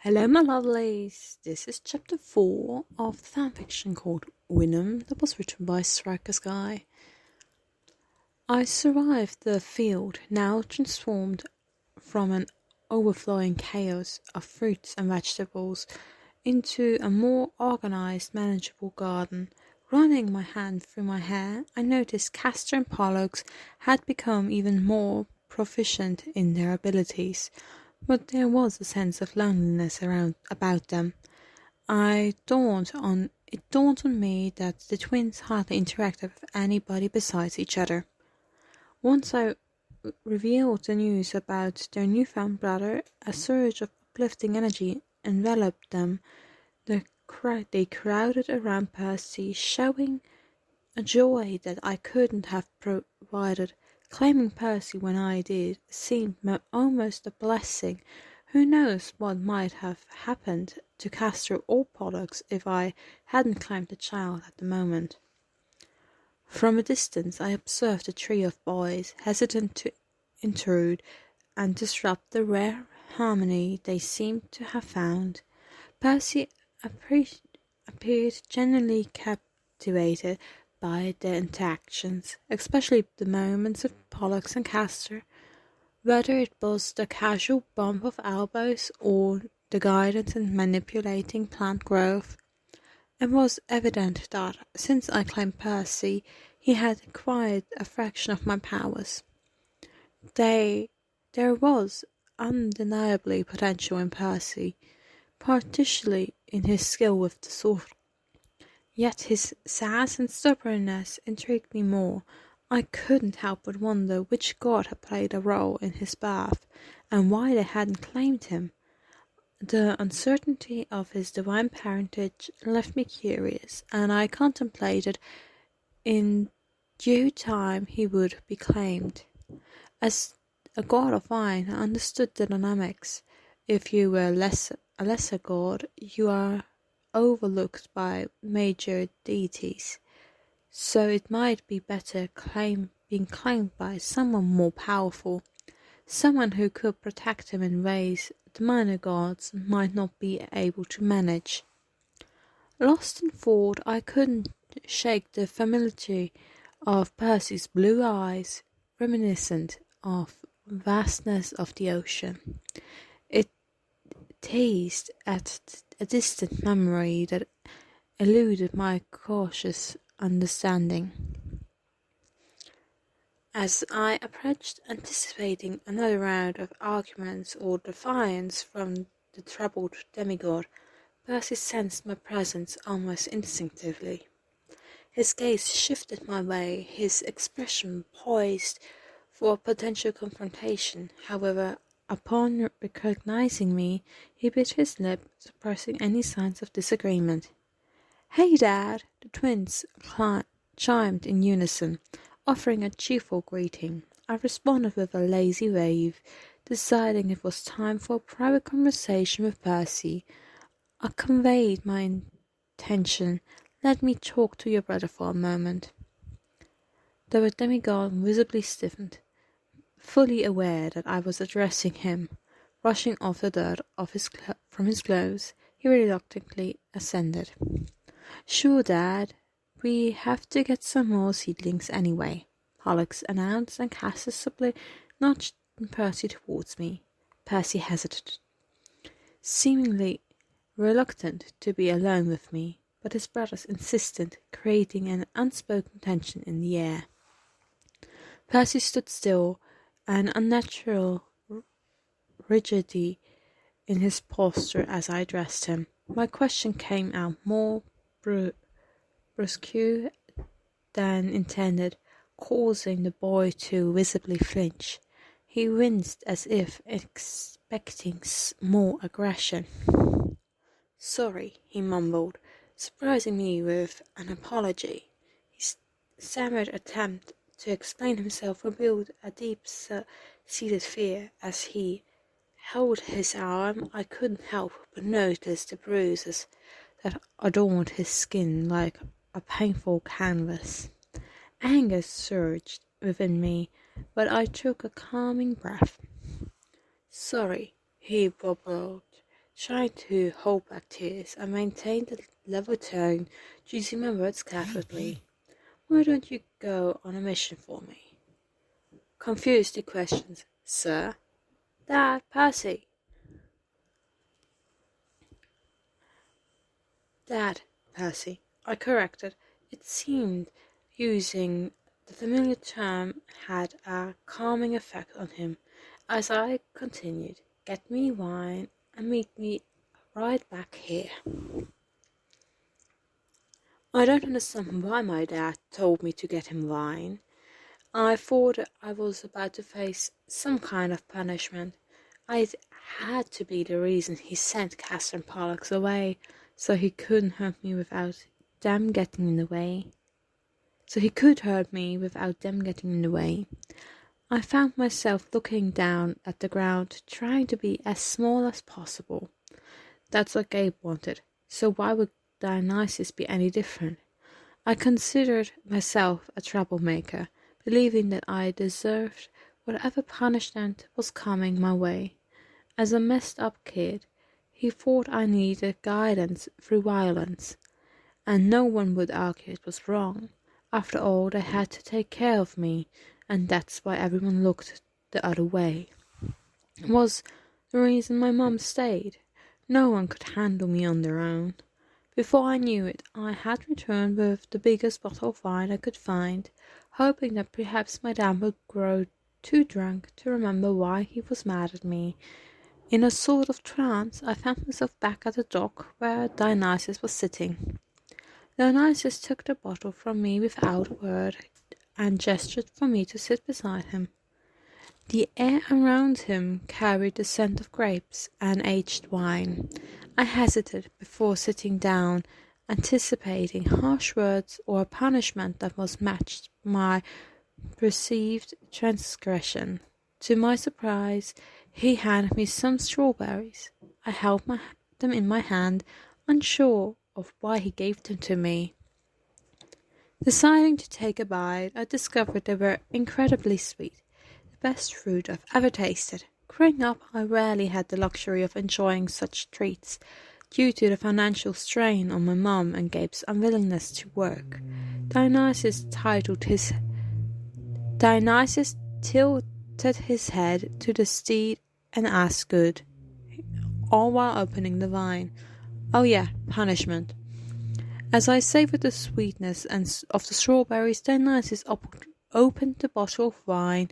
Hello, my lovelies. This is chapter 4 of the fanfiction called Vinum that was written by Striker's Guy. I survived the field, now transformed from an overflowing chaos of fruits and vegetables into a more organized, manageable garden. Running my hand through my hair, I noticed Castor and Pollux had become even more proficient in their abilities, but there was a sense of loneliness about them. It dawned on me that the twins hardly interacted with anybody besides each other. Once I revealed the news about their newfound brother, a surge of uplifting energy enveloped them. They crowded around Percy, showing a joy that I couldn't have provided. Claiming Percy when I did seemed almost a blessing. Who knows what might have happened to Castor or Pollux if I hadn't claimed the child at the moment. From a distance I observed a trio of boys, hesitant to intrude and disrupt the rare harmony they seemed to have found. Percy appeared genuinely captivated by their interactions, especially the moments of Pollux and Castor. Whether it was the casual bump of elbows or the guidance in manipulating plant growth, it was evident that since I claimed Percy, he had acquired a fraction of my powers. There was undeniably potential in Percy, particularly in his skill with the sword. Yet his sass and stubbornness intrigued me more. I couldn't help but wonder which god had played a role in his birth, and why they hadn't claimed him. The uncertainty of his divine parentage left me curious, and I contemplated in due time he would be claimed. As a god of wine, I understood the dynamics. If you were a lesser god, you are overlooked by major deities, so it might be better being claimed by someone more powerful, someone who could protect him in ways the minor gods might not be able to manage. Lost in thought, I couldn't shake the familiarity of Percy's blue eyes, reminiscent of vastness of the ocean. It teased at a distant memory that eluded my cautious understanding. As I approached, anticipating another round of arguments or defiance from the troubled demigod, Percy sensed my presence almost instinctively. His gaze shifted my way, his expression poised for a potential confrontation. However, upon recognizing me, he bit his lip, suppressing any signs of disagreement. "Hey, Dad!" the twins chimed in unison, offering a cheerful greeting. I responded with a lazy wave, deciding it was time for a private conversation with Percy. I conveyed my intention. "Let me talk to your brother for a moment." The demigod visibly stiffened, fully aware that I was addressing him. Brushing off the dirt from his clothes, he reluctantly assented. "Sure, Dad. We have to get some more seedlings anyway," Pollux announced, and Castor subtly nudged Percy towards me. Percy hesitated, seemingly reluctant to be alone with me, but his brothers insisted, creating an unspoken tension in the air. Percy stood still, an unnatural rigidity in his posture as I addressed him. My question came out more brusque than intended, causing the boy to visibly flinch. He winced as if expecting more aggression. "Sorry," he mumbled, surprising me with an apology. His stammered attempt to explain himself revealed a deep-seated fear. As he held his arm, I couldn't help but notice the bruises that adorned his skin like a painful canvas. Anger surged within me, but I took a calming breath. "Sorry," he bubbled, Trying to hold back tears, I maintained a level tone, choosing my words carefully. Why don't you go on a mission for me? Confused, he questions. Sir? Dad, Percy. Dad, Percy, I corrected. It seemed using the familiar term had a calming effect on him. As I continued, get me wine and meet me right back here. I don't understand why my dad told me to get him wine. I thought I was about to face some kind of punishment. It had to be the reason he sent Castor and Pollux away, so he couldn't hurt me without them getting in the way. I found myself looking down at the ground, trying to be as small as possible. That's what Gabe wanted, so why would Dionysus be any different? I considered myself a troublemaker, believing that I deserved whatever punishment was coming my way. As a messed up kid, he thought I needed guidance through violence, and no one would argue it was wrong. After all, they had to take care of me, and that's why everyone looked the other way. It was the reason my mum stayed. No one could handle me on their own. Before I knew it, I had returned with the biggest bottle of wine I could find, hoping that perhaps my dad would grow too drunk to remember why he was mad at me. In a sort of trance, I found myself back at the dock where Dionysus was sitting. Dionysus took the bottle from me without a word and gestured for me to sit beside him. The air around him carried the scent of grapes and aged wine. I hesitated before sitting down, anticipating harsh words or a punishment that was matched my perceived transgression. To my surprise, he handed me some strawberries. I held them in my hand, unsure of why he gave them to me. Deciding to take a bite, I discovered they were incredibly sweet. Best fruit I've ever tasted. Growing up, I rarely had the luxury of enjoying such treats, due to the financial strain on my mum and Gabe's unwillingness to work. Dionysus tilted his head to the steed and asked good, all while opening the wine. Oh yeah, punishment. As I savoured the sweetness of the strawberries, Dionysus opened the bottle of wine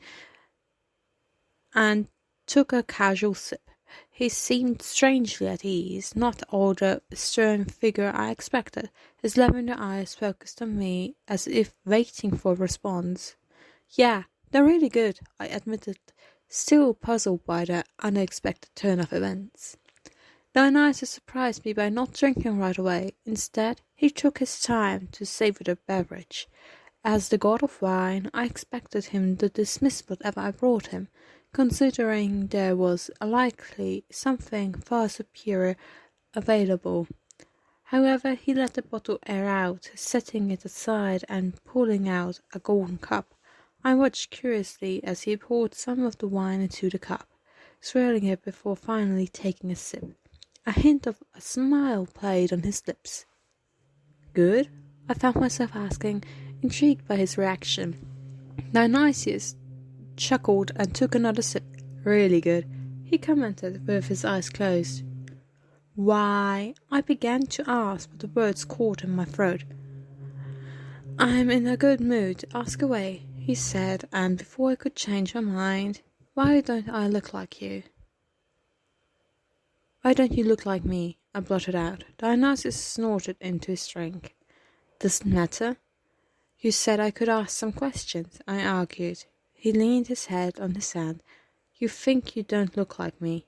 and took a casual sip. He seemed strangely at ease, not all the stern figure I expected. His lavender eyes focused on me as if waiting for a response. Yeah, they're really good, I admitted, still puzzled by the unexpected turn of events. Dionysus surprised me by not drinking right away. Instead, he took his time to savour the beverage. As the god of wine, I expected him to dismiss whatever I brought him, considering there was likely something far superior available. However, he let the bottle air out, setting it aside and pulling out a golden cup. I watched curiously as he poured some of the wine into the cup, swirling it before finally taking a sip. A hint of a smile played on his lips. Good? I found myself asking, intrigued by his reaction. Dionysius chuckled and took another sip. Really good, he commented with his eyes closed. Why, I began to ask, but the words caught in my throat. I'm in a good mood, ask away, he said, and before I could change my mind, why don't I look like you? Why don't you look like me? I blurted out. Dionysus snorted into his drink. Doesn't matter. You said I could ask some questions, I argued. He leaned his head on his hand. You think you don't look like me.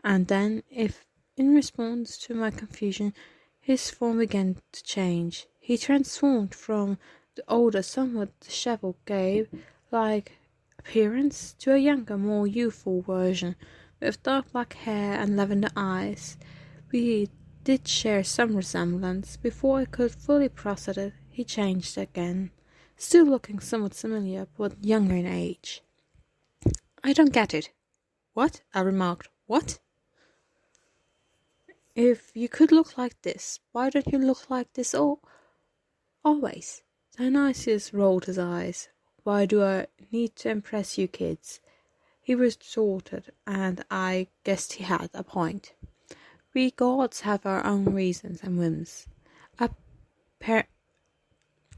And then, in response to my confusion, his form began to change. He transformed from the older, somewhat dishevelled Gabe-like appearance to a younger, more youthful version, with dark black hair and lavender eyes. We did share some resemblance. Before I could fully process it, he changed again, still looking somewhat familiar, but younger in age. I don't get it. What? I remarked. What? If you could look like this, why don't you look like this always? Dionysus rolled his eyes. Why do I need to impress you kids? He retorted, and I guessed he had a point. We gods have our own reasons and whims.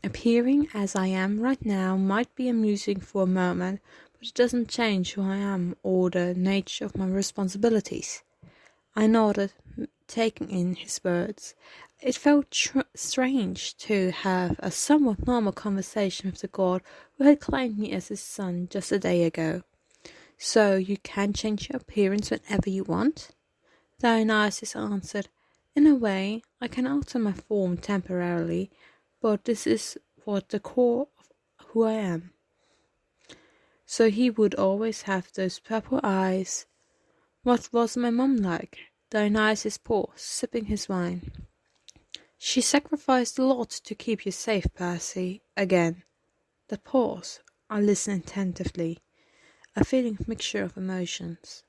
Appearing as I am right now might be amusing for a moment, but it doesn't change who I am or the nature of my responsibilities. I nodded, taking in his words. It felt strange to have a somewhat normal conversation with the god who had claimed me as his son just a day ago. So you can change your appearance whenever you want? Dionysus answered, In a way, I can alter my form temporarily, but this is what the core of who I am. So he would always have those purple eyes. What was my mum like? Dionysus paused, sipping his wine. She sacrificed a lot to keep you safe, Percy. Again. The pause. I listened attentively, a feeling mixture of emotions.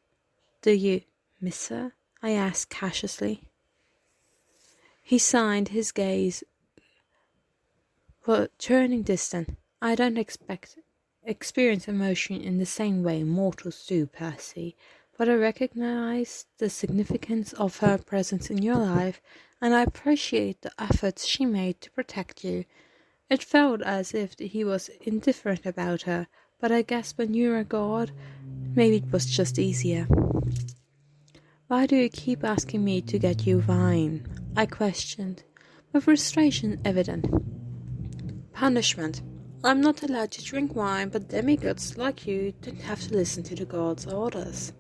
Do you miss her? I asked casually. He signed, his gaze turning distant. I don't experience emotion in the same way mortals do, Percy, but I recognize the significance of her presence in your life, and I appreciate the efforts she made to protect you. It felt as if he was indifferent about her, but I guess when you're a god, maybe it was just easier. Why do you keep asking me to get you wine? I questioned, my frustration evident. Punishment. I'm not allowed to drink wine, but demigods like you don't have to listen to the god's orders.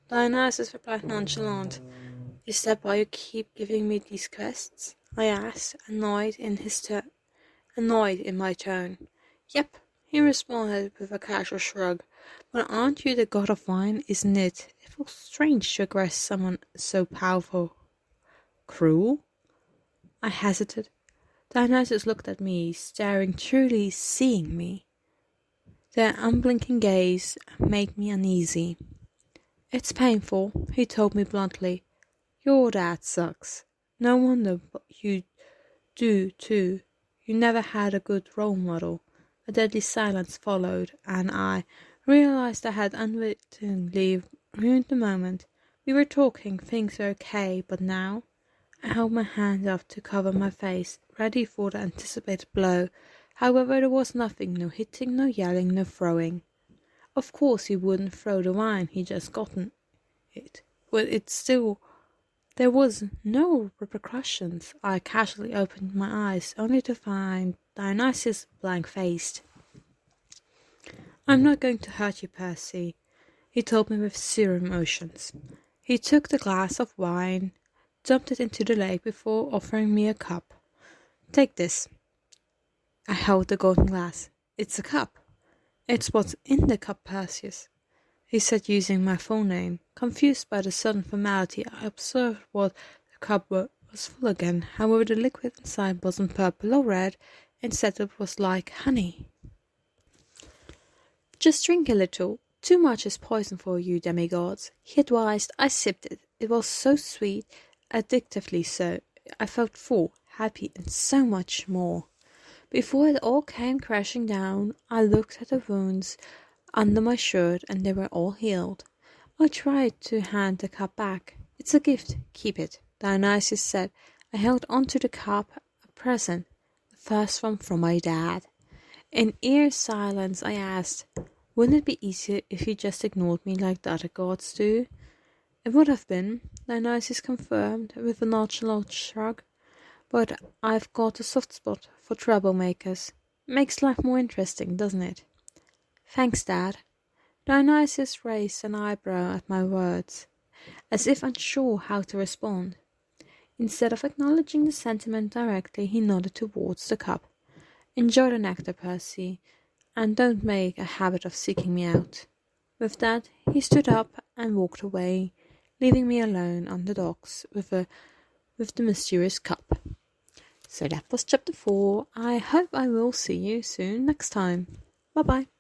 Dionysus replied nonchalant. Is that why you keep giving me these quests? I asked, annoyed in my tone. Yep, he responded with a casual shrug. But aren't you the god of wine, isn't it? It feels strange to aggress someone so powerful. Cruel? I hesitated. Dionysus looked at me, staring, truly seeing me. Their unblinking gaze made me uneasy. It's painful, he told me bluntly. Your dad sucks. No wonder you do too. You never had a good role model. A deadly silence followed, and I realized I had unwittingly ruined the moment. We were talking, things were okay, but now I held my hand up to cover my face, ready for the anticipated blow. However, there was nothing, no hitting, no yelling, no throwing. Of course he wouldn't throw the wine, he'd just gotten it. But there was no repercussions. I casually opened my eyes, only to find Dionysus blank-faced. I'm not going to hurt you, Percy, he told me with zero emotions. He took the glass of wine, dumped it into the lake before offering me a cup. Take this. I held the golden glass. It's a cup. It's what's in the cup, Perseus, he said, using my full name. Confused by the sudden formality, I observed what the cup was full again. However, the liquid inside wasn't purple or red. Instead, it was like honey. Just drink a little. Too much is poison for you, demigods, he advised. I sipped it. It was so sweet, addictively so. I felt full, happy, and so much more. Before it all came crashing down, I looked at the wounds under my shirt, and they were all healed. I tried to hand the cup back. It's a gift, keep it, Dionysus said. I held onto the cup, a present, the first one from my dad. In ear silence, I asked, wouldn't it be easier if you just ignored me like the other gods do? It would have been, Dionysus confirmed with a nonchalant shrug. But I've got a soft spot for troublemakers. Makes life more interesting, doesn't it? Thanks, Dad. Dionysus raised an eyebrow at my words, as if unsure how to respond. Instead of acknowledging the sentiment directly, he nodded towards the cup. Enjoy the nectar, Percy, and don't make a habit of seeking me out. With that, he stood up and walked away, leaving me alone on the docks with the mysterious cup. So that was chapter 4. I hope I will see you soon next time. Bye bye.